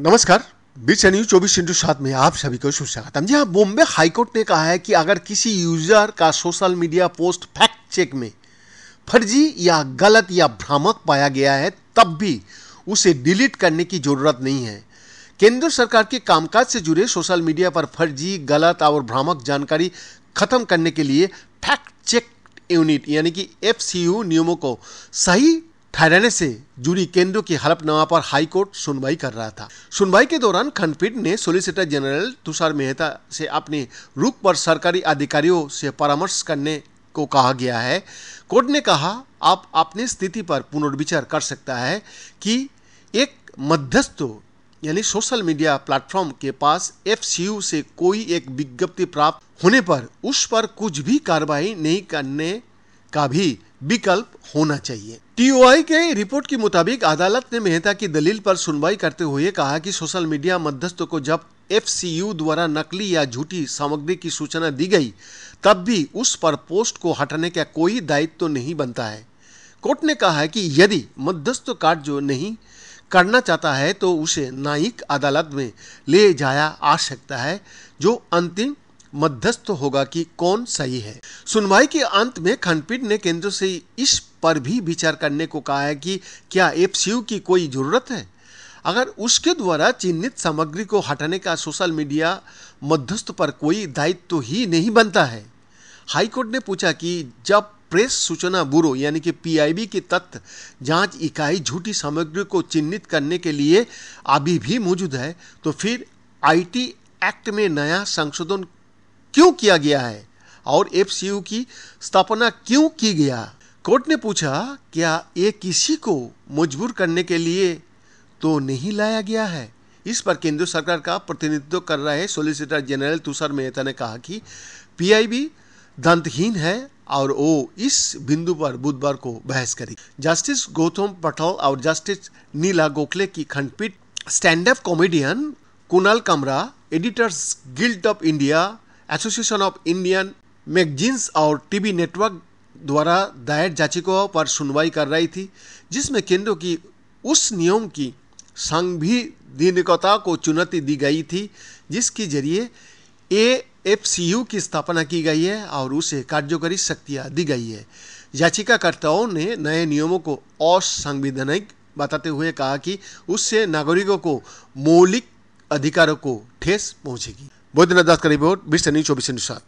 नमस्कार। बीच न्यूज 24/7 में आप सभी को सुस्वागतम। जी हाँ, बॉम्बे हाईकोर्ट ने कहा है कि अगर किसी यूजर का social media post fact check में फर्जी या गलत या भ्रामक पाया गया है तब भी उसे डिलीट करने की जरूरत नहीं है। केंद्र सरकार के कामकाज से जुड़े सोशल मीडिया पर फर्जी, गलत और भ्रामक जानकारी खत्म करने के लिए फैक्ट चेक यूनिट यानी कि FCU नियमों को सही ठहराने से जुड़ी केंद्र की हलफनामा पर हाईकोर्ट सुनवाई कर रहा था। सुनवाई के दौरान खंडपीठ ने सॉलिसिटर जनरल तुषार मेहता से अपने रुख पर सरकारी अधिकारियों से परामर्श करने को कहा गया है। कोर्ट ने कहा, आप अपनी स्थिति पर पुनर्विचार कर सकता है कि एक मध्यस्थ यानी सोशल मीडिया प्लेटफॉर्म के पास FCU से कोई एक विज्ञप्ति प्राप्त होने पर उस पर कुछ भी कार्रवाई नहीं करने का भी विकल्प होना चाहिए। TOI के रिपोर्ट के मुताबिक अदालत ने मेहता की दलील पर सुनवाई करते हुए कहा कि सोशल मीडिया मध्यस्थों को जब FCU द्वारा नकली या झूठी सामग्री की सूचना दी गई तब भी उस पर पोस्ट को हटाने का कोई दायित्व तो नहीं बनता है। कोर्ट ने कहा है कि यदि मध्यस्थ कार्य नहीं करना चाहता है तो उसे न्यायिक अदालत में ले जाया आ सकता है, जो अंतिम मध्यस्थ होगा कि कौन सही है। सुनवाई के अंत में खंडपीठ ने केंद्र से इस पर भी विचार करने को कहा है कि क्या FCU की कोई जरूरत है। अगर उसके द्वारा चिन्हित सामग्री को हटाने का सोशल मीडिया मध्यस्थ पर कोई दायित्व तो ही नहीं बनता है। हाईकोर्ट ने पूछा कि जब प्रेस सूचना ब्यूरो यानी कि PIB की तथ्य जांच इकाई झूठी सामग्री को चिन्हित करने के लिए अभी भी मौजूद है तो फिर IT एक्ट में नया संशोधन क्यों किया गया है और FCU की स्थापना क्यों की गया। कोर्ट ने पूछा, क्या ये किसी को मजबूर करने के लिए तो नहीं लाया गया है। इस पर केंद्र सरकार का प्रतिनिधित्व कर रहे सॉलिसिटर जनरल तुषार मेहता ने कहा कि PIB दंतहीन है और वो इस बिंदु पर बुधवार को बहस करेगी। जस्टिस गौतम पटल और जस्टिस नीला गोखले की खंडपीठ स्टैंड अप कॉमेडियन कुणाल कमरा, editors guild of India, association of Indian magazines और टीवी नेटवर्क द्वारा दायर याचिकाओं पर सुनवाई कर रही थी, जिसमें केंद्र की उस नियम की संवैधानिकता को चुनौती दी गई थी जिसके जरिए FCU की स्थापना की गई है और उसे कार्यकारी शक्तियां दी गई है। याचिकाकर्ताओं ने नए नियमों को असंवैधानिक बताते हुए कहा कि उससे नागरिकों को मौलिक अधिकारों को ठेस पहुंचेगी। बैद्यनाथ दास का रिपोर्ट, बीच न्यूज 24/7।